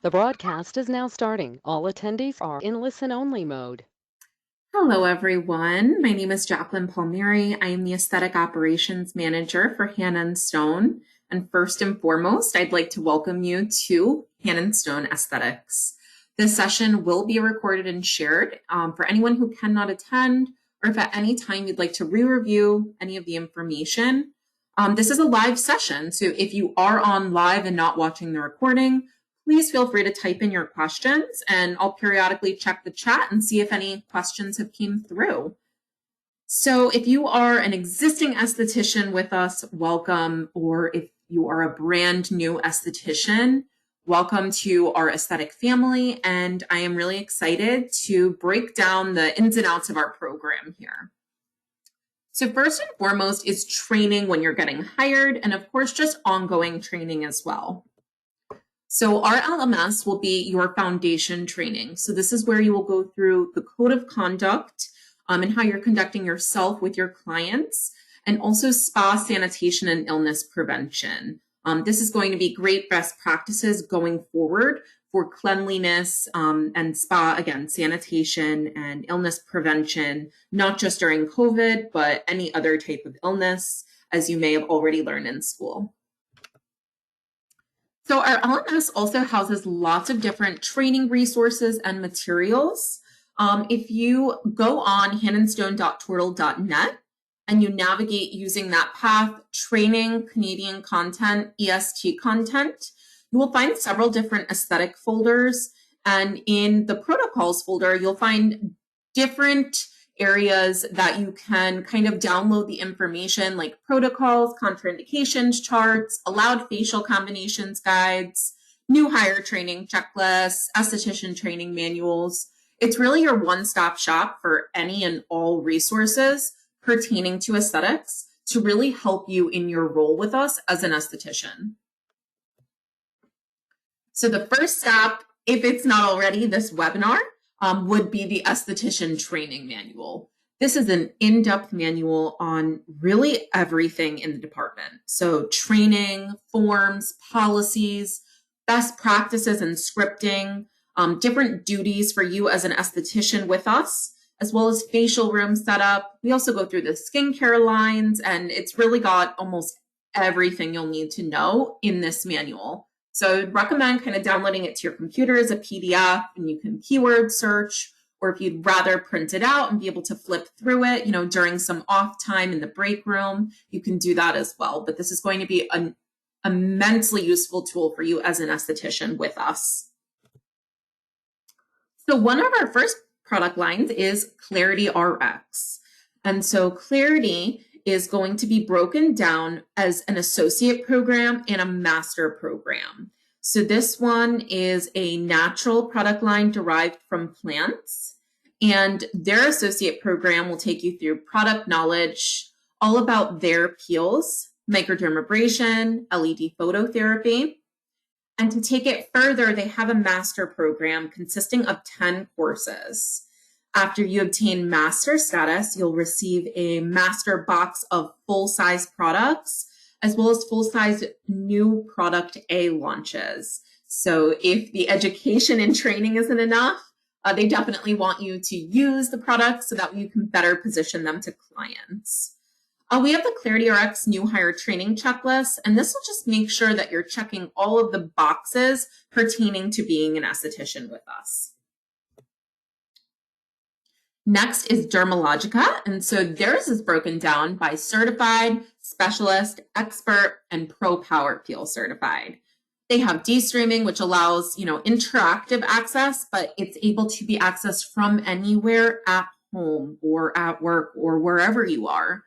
The broadcast is now starting. All attendees are in listen-only mode. Hello, everyone. My name is Jacqueline Palmieri. I am the Aesthetic Operations Manager for Hannah & Stone. And first and foremost, I'd like to welcome you to Hannah & Stone Esthetics. This session will be recorded and shared for anyone who cannot attend, or if at any time you'd like to re-review any of the information. This is a live session, so if you are on live and not watching the recording, please feel free to type in your questions and I'll periodically check the chat and see if any questions have came through. So if you are an existing esthetician with us, welcome. Or if you are a brand new esthetician, welcome to our aesthetic family. And I am really excited to break down the ins and outs of our program here. So first and foremost is training when you're getting hired, and of course, just ongoing training as well. So our LMS will be your foundation training. So this is where you will go through the code of conduct and how you're conducting yourself with your clients, and also spa sanitation and illness prevention. This is going to be great best practices going forward for cleanliness and spa, again, sanitation and illness prevention, not just during COVID, but any other type of illness, as you may have already learned in school. So our LMS also houses lots of different training resources and materials. If you go on hannandstone.tortle.net and you navigate using that path, training, Canadian content, EST content, you will find several different aesthetic folders. And in the protocols folder, you'll find different areas that you can kind of download the information, like protocols, contraindication charts, allowed facial combinations guides, new hire training checklists, esthetician training manuals. It's really your one-stop shop for any and all resources pertaining to aesthetics to really help you in your role with us as an esthetician. So the first step, if it's not already this webinar, would be the esthetician training manual. This is an in-depth manual on really everything in the department. So training, forms, policies, best practices and scripting, different duties for you as an esthetician with us, as well as facial room setup. We also go through the skincare lines, and it's really got almost everything you'll need to know in this manual. So I'd recommend kind of downloading it to your computer as a PDF, and you can keyword search, or if you'd rather print it out and be able to flip through it, during some off time in the break room, you can do that as well. But this is going to be an immensely useful tool for you as an esthetician with us. So one of our first product lines is clarityrx. And so Clarity is going to be broken down as an associate program and a master program. So this one is a natural product line derived from plants, and their associate program will take you through product knowledge, all about their peels, microdermabrasion, LED phototherapy. And to take it further, they have a master program consisting of 10 courses. After you obtain master status, you'll receive a master box of full-size products, as well as full-size new product A launches. So if the education and training isn't enough, they definitely want you to use the products so that you can better position them to clients. We have the clarityrx new hire training checklist, and this will just make sure that you're checking all of the boxes pertaining to being an esthetician with us. Next is dermalogica, and so theirs is broken down by certified, specialist, expert, and pro power peel certified. They have de-streaming, which allows, interactive access, but it's able to be accessed from anywhere at home or at work or wherever you are.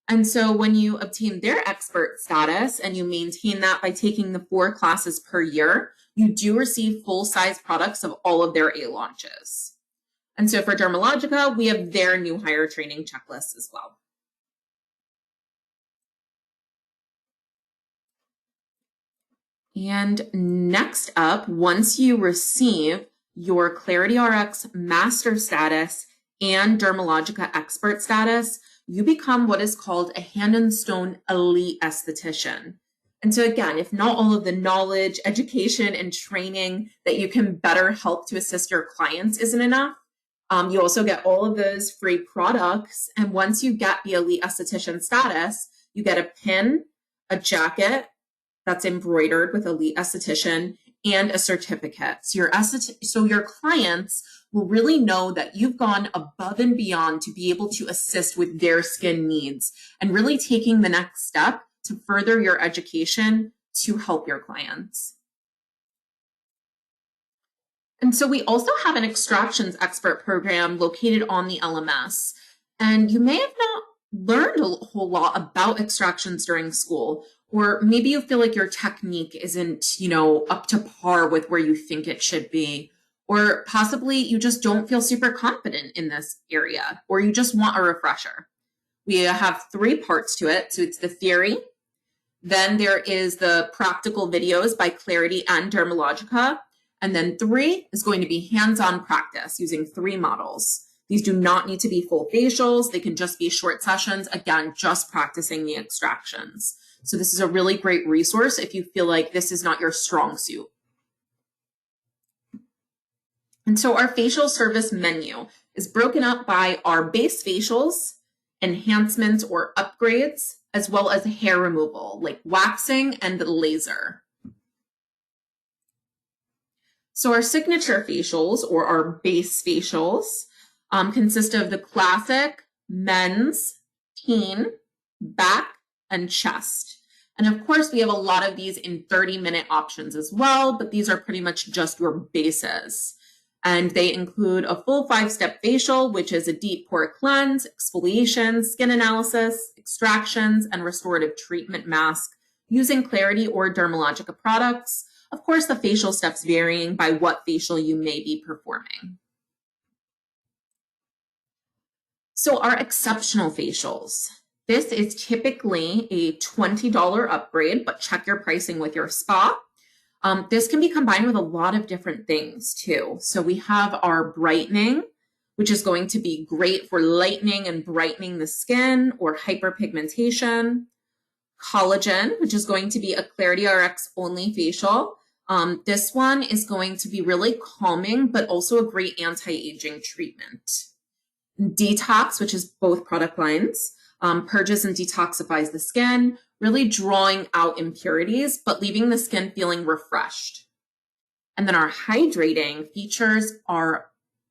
And so when you obtain their expert status and you maintain that by taking the 4 classes per year, you do receive full-size products of all of their A launches. And so for dermalogica, we have their new hire training checklist as well. And next up, once you receive your clarityrx master status and dermalogica expert status, you become what is called a Hannah & Stone elite esthetician. And so again, if not all of the knowledge, education, and training that you can better help to assist your clients isn't enough, you also get all of those free products. And once you get the elite esthetician status, you get a pin, a jacket that's embroidered with elite esthetician, and a certificate. So your clients will really know that you've gone above and beyond to be able to assist with their skin needs and really taking the next step to further your education to help your clients. And so we also have an extractions expert program located on the LMS. And you may have not learned a whole lot about extractions during school, or maybe you feel like your technique isn't, up to par with where you think it should be, or possibly you just don't feel super confident in this area, or you just want a refresher. We have 3 parts to it. So it's the theory, then there is the practical videos by Clarity and Dermalogica, and then 3 is going to be hands-on practice using 3 models. These do not need to be full facials. They can just be short sessions, again, just practicing the extractions. So this is a really great resource if you feel like this is not your strong suit. And so our facial service menu is broken up by our base facials, enhancements or upgrades, as well as hair removal, like waxing and laser. So our signature facials, or our base facials, consist of the classic, men's, teen, back, and chest. And of course, we have a lot of these in 30-minute options as well, but these are pretty much just your bases. And they include a full 5-step facial, which is a deep pore cleanse, exfoliation, skin analysis, extractions, and restorative treatment mask using Clarity or Dermalogica products. Of course, the facial steps varying by what facial you may be performing. So our exceptional facials. This is typically a $20 upgrade, but check your pricing with your spa. This can be combined with a lot of different things too. So we have our brightening, which is going to be great for lightening and brightening the skin or hyperpigmentation. Collagen, which is going to be a clarityrx only facial. This one is going to be really calming, but also a great anti-aging treatment. Detox, which is both product lines, purges and detoxifies the skin, really drawing out impurities, but leaving the skin feeling refreshed. And then our hydrating features are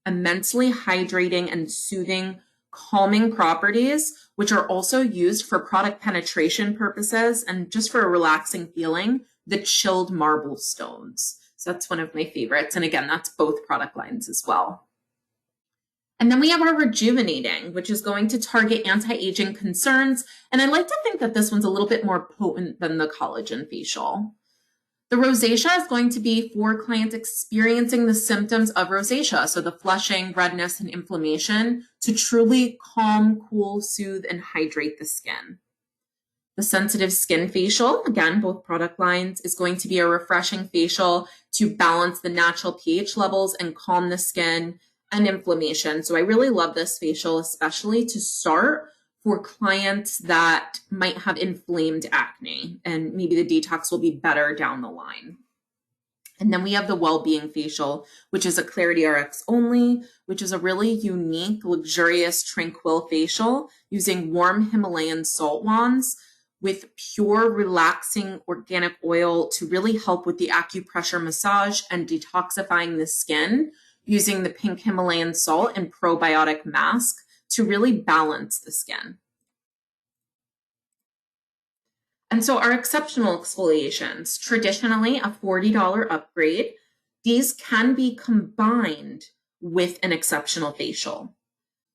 immensely hydrating and soothing, calming properties, which are also used for product penetration purposes and just for a relaxing feeling, the chilled marble stones. So that's one of my favorites. And again, that's both product lines as well. And then we have our rejuvenating, which is going to target anti-aging concerns. And I like to think that this one's a little bit more potent than the collagen facial. The rosacea is going to be for clients experiencing the symptoms of rosacea, so the flushing, redness, and inflammation, to truly calm, cool, soothe, and hydrate the skin. The sensitive skin facial, again, both product lines, is going to be a refreshing facial to balance the natural pH levels and calm the skin and inflammation. So I really love this facial, especially to start for clients that might have inflamed acne, and maybe the detox will be better down the line. And then we have the well-being facial, which is a clarityrx only, which is a really unique, luxurious, tranquil facial using warm Himalayan salt wands with pure, relaxing organic oil to really help with the acupressure massage and detoxifying the skin using the pink Himalayan salt and probiotic mask to really balance the skin. And so our exceptional exfoliations, traditionally a $40 upgrade, these can be combined with an exceptional facial.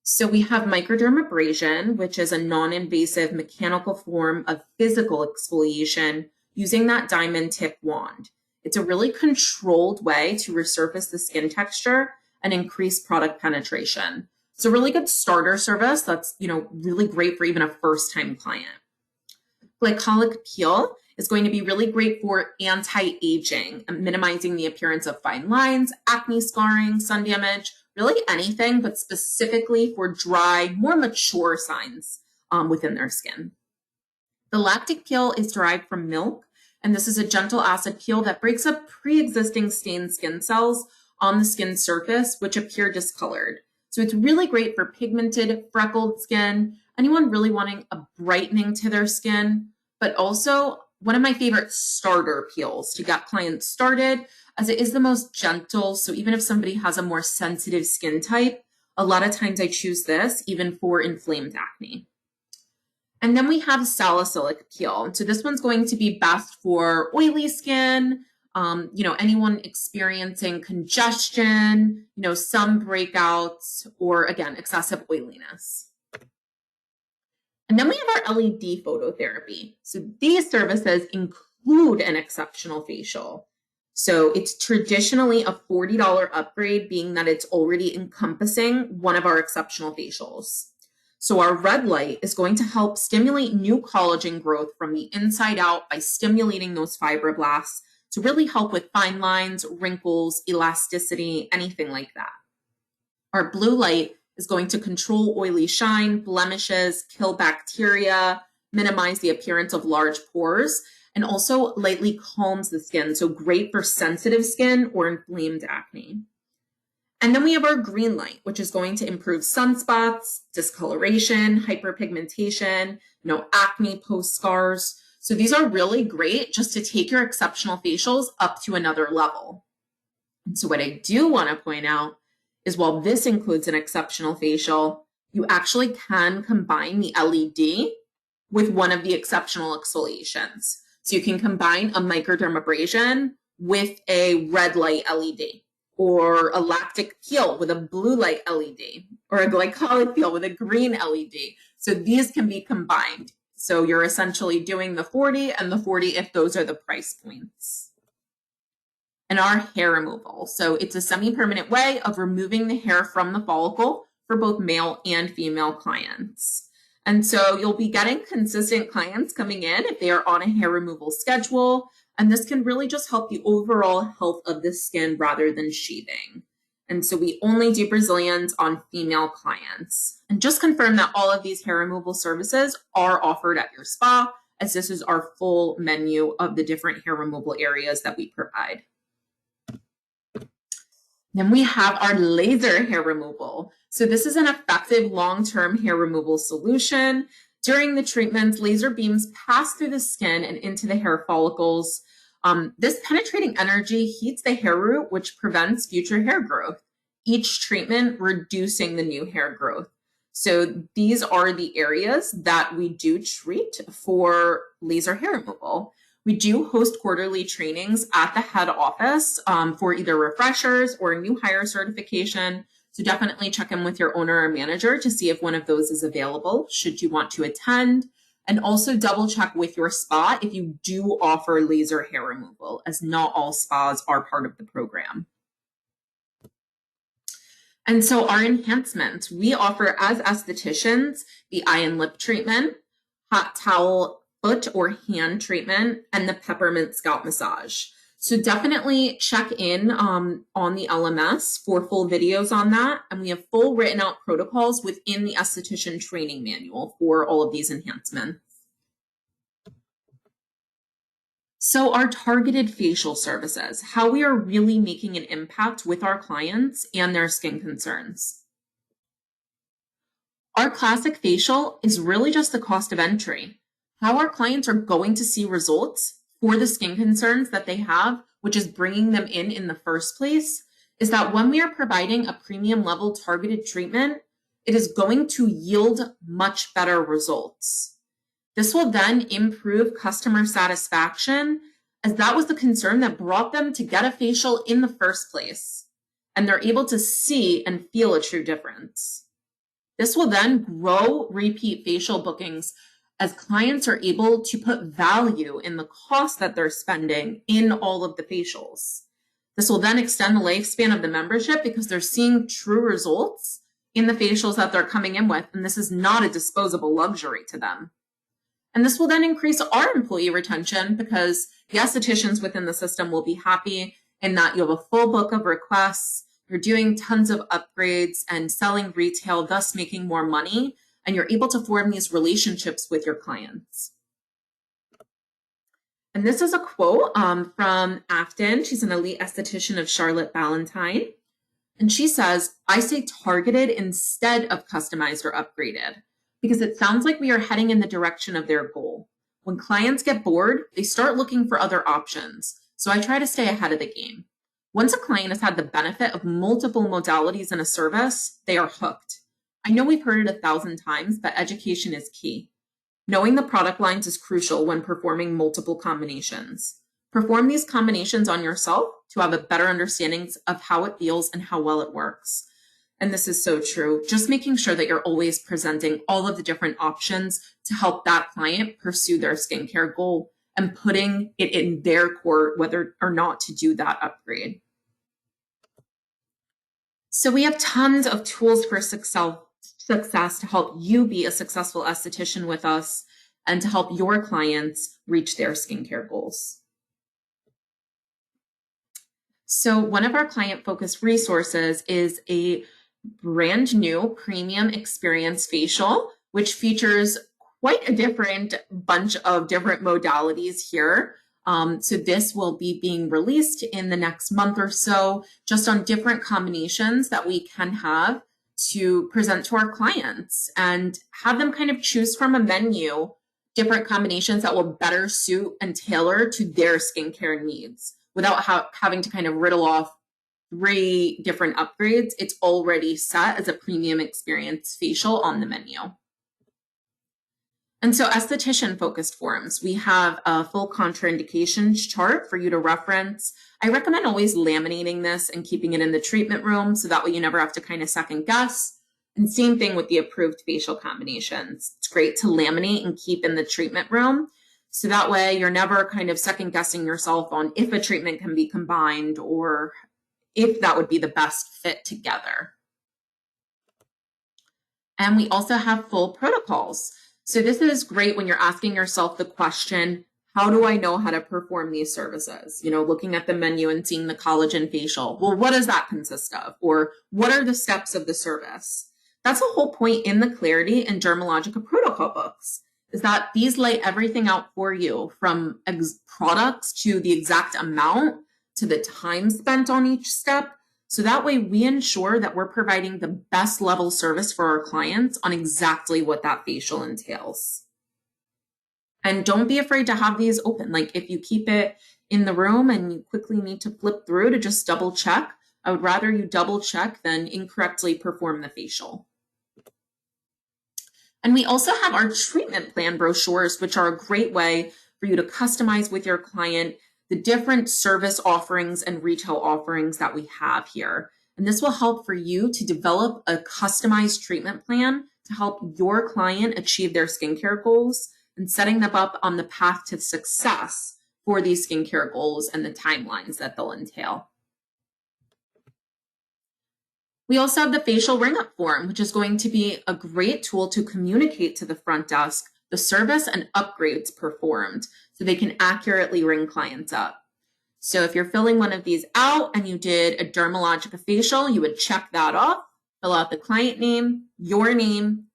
So we have microdermabrasion, which is a non-invasive mechanical form of physical exfoliation using that diamond tip wand. It's a really controlled way to resurface the skin texture and increase product penetration. It's a really good starter service that's, really great for even a first-time client. Glycolic peel is going to be really great for anti-aging, minimizing the appearance of fine lines, acne scarring, sun damage, really anything, but specifically for dry, more mature signs within their skin. The lactic peel is derived from milk And this is a gentle acid peel that breaks up pre-existing stained skin cells on the skin surface, which appear discolored. So it's really great for pigmented, freckled skin, anyone really wanting a brightening to their skin, but also one of my favorite starter peels to get clients started, as it is the most gentle. So even if somebody has a more sensitive skin type, a lot of times I choose this even for inflamed acne. And then we have salicylic peel. So this one's going to be best for oily skin, anyone experiencing congestion, some breakouts, or again, excessive oiliness. And then we have our LED phototherapy. So these services include an exceptional facial. So it's traditionally a $40 upgrade, being that it's already encompassing one of our exceptional facials. So our red light is going to help stimulate new collagen growth from the inside out by stimulating those fibroblasts to really help with fine lines, wrinkles, elasticity, anything like that. Our blue light is going to control oily shine, blemishes, kill bacteria, minimize the appearance of large pores, and also lightly calms the skin. So great for sensitive skin or inflamed acne. And then we have our green light, which is going to improve sunspots, discoloration, hyperpigmentation, acne post scars. So these are really great just to take your exceptional facials up to another level. And so what I do want to point out is while this includes an exceptional facial, you actually can combine the LED with one of the exceptional exfoliations. So you can combine a microdermabrasion with a red light LED, or a lactic peel with a blue light LED, or a glycolic peel with a green LED. So these can be combined. So you're essentially doing the 40 and the 40 if those are the price points. And our hair removal. So it's a semi-permanent way of removing the hair from the follicle for both male and female clients. And so you'll be getting consistent clients coming in if they are on a hair removal schedule. And this can really just help the overall health of the skin rather than sheathing. And so we only do Brazilians on female clients. And just confirm that all of these hair removal services are offered at your spa, as this is our full menu of the different hair removal areas that we provide. Then we have our laser hair removal. So this is an effective long-term hair removal solution. During the treatment, laser beams pass through the skin and into the hair follicles. This penetrating energy heats the hair root, which prevents future hair growth, each treatment reducing the new hair growth. So these are the areas that we do treat for laser hair removal. We do host quarterly trainings at the head office for either refreshers or new hire certification. So definitely check in with your owner or manager to see if one of those is available, should you want to attend. And also double check with your spa if you do offer laser hair removal, as not all spas are part of the program. And so our enhancements, we offer as estheticians the eye and lip treatment, hot towel foot or hand treatment, and the peppermint scalp massage. So definitely check in on the LMS for full videos on that. And we have full written out protocols within the esthetician training manual for all of these enhancements. So our targeted facial services, how we are really making an impact with our clients and their skin concerns. Our classic facial is really just the cost of entry. How our clients are going to see results for the skin concerns that they have, which is bringing them in the first place, is that when we are providing a premium level targeted treatment, it is going to yield much better results. This will then improve customer satisfaction, as that was the concern that brought them to get a facial in the first place, and they're able to see and feel a true difference. This will then grow repeat facial bookings, as clients are able to put value in the cost that they're spending in all of the facials. This will then extend the lifespan of the membership because they're seeing true results in the facials that they're coming in with, and this is not a disposable luxury to them. And this will then increase our employee retention because the estheticians within the system will be happy in that you have a full book of requests, you're doing tons of upgrades and selling retail, thus making more money, and you're able to form these relationships with your clients. And this is a quote from Afton. She's an elite esthetician of Charlotte Ballantyne. And she says, I say targeted instead of customized or upgraded because it sounds like we are heading in the direction of their goal. When clients get bored, they start looking for other options. So I try to stay ahead of the game. Once a client has had the benefit of multiple modalities in a service, they are hooked. I know we've heard it 1,000 times, but education is key. Knowing the product lines is crucial when performing multiple combinations. Perform these combinations on yourself to have a better understanding of how it feels and how well it works. And this is so true. Just making sure that you're always presenting all of the different options to help that client pursue their skincare goal and putting it in their court whether or not to do that upgrade. So we have tons of tools for success to help you be a successful esthetician with us and to help your clients reach their skincare goals. So one of our client-focused resources is a brand new premium experience facial, which features quite a different bunch of different modalities here. So this will be being released in the next month or so, just on different combinations that we can have to present to our clients and have them kind of choose from a menu different combinations that will better suit and tailor to their skincare needs without having to kind of riddle off 3 different upgrades. It's already set as a premium experience facial on the menu. And so esthetician focused forms, we have a full contraindication chart for you to reference. I recommend always laminating this and keeping it in the treatment room so that way you never have to kind of second guess. And same thing with the approved facial combinations. It's great to laminate and keep in the treatment room. So that way you're never kind of second guessing yourself on if a treatment can be combined or if that would be the best fit together. And we also have full protocols. So this is great when you're asking yourself the question, how do I know how to perform these services? You know, looking at the menu and seeing the collagen facial. Well, what does that consist of? Or what are the steps of the service? That's the whole point in the Clarity and Dermalogica protocol books, is that these lay everything out for you from products to the exact amount to the time spent on each step. So that way we ensure that we're providing the best level service for our clients on exactly what that facial entails. And don't be afraid to have these open. Like if you keep it in the room and you quickly need to flip through to just double check, I would rather you double check than incorrectly perform the facial. And we also have our treatment plan brochures, which are a great way for you to customize with your client the different service offerings and retail offerings that we have here. And this will help for you to develop a customized treatment plan to help your client achieve their skincare goals and setting them up on the path to success for these skincare goals and the timelines that they'll entail. We also have the facial ring up form, which is going to be a great tool to communicate to the front desk the service and upgrades performed so they can accurately ring clients up. So if you're filling one of these out and you did a dermalogica facial, you would check that off, fill out the client name, your name,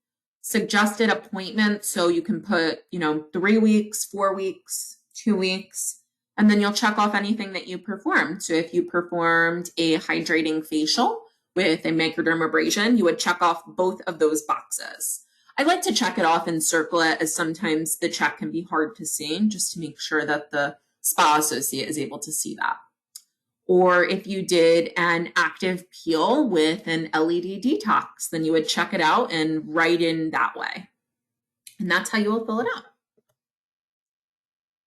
suggested appointment. So you can put, 3 weeks, 4 weeks, 2 weeks, and then you'll check off anything that you performed. So if you performed a hydrating facial with a microdermabrasion, you would check off both of those boxes. I like to check it off and circle it as sometimes the check can be hard to see, just to make sure that the spa associate is able to see that. Or if you did an active peel with an LED detox, then you would check it out and write in that way. And that's how you will fill it out.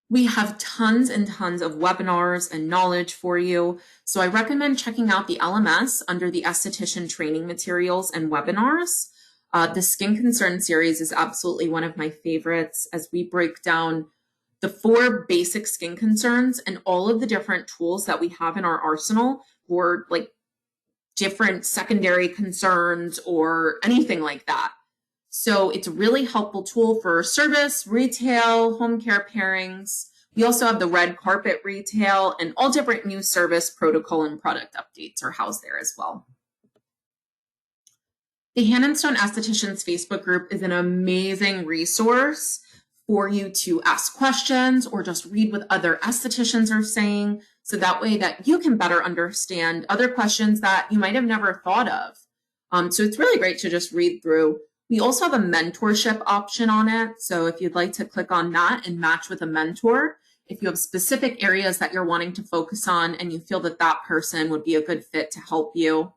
We have tons and tons of webinars and knowledge for you. So I recommend checking out the LMS under the esthetician training materials and webinars. The Skin Concern series is absolutely one of my favorites as we break down the 4 basic skin concerns and all of the different tools that we have in our arsenal for like different secondary concerns or anything like that. So it's a really helpful tool for service, retail, home care pairings. We also have the red carpet retail and all different new service protocol and product updates are housed there as well. The Hand and Stone Estheticians Facebook group is an amazing resource for you to ask questions or just read what other estheticians are saying, so that way that you can better understand other questions that you might have never thought of. So it's really great to just read through. We also have a mentorship option on it. So if you'd like to click on that and match with a mentor, if you have specific areas that you're wanting to focus on and you feel that that person would be a good fit to help you.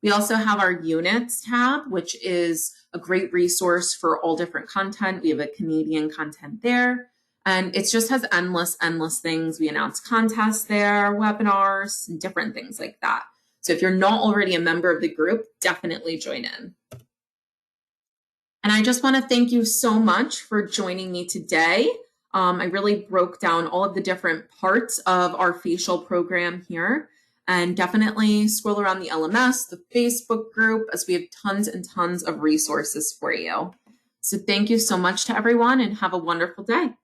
We also have our units tab, which is a great resource for all different content. We have a Canadian content there, and it just has endless things. We announce contests there, webinars, and different things like that. So if you're not already a member of the group, definitely join in. And I just want to thank you so much for joining me today. I really broke down all of the different parts of our facial program here, and definitely scroll around the LMS, the Facebook group, as we have tons and tons of resources for you. So thank you so much to everyone and have a wonderful day.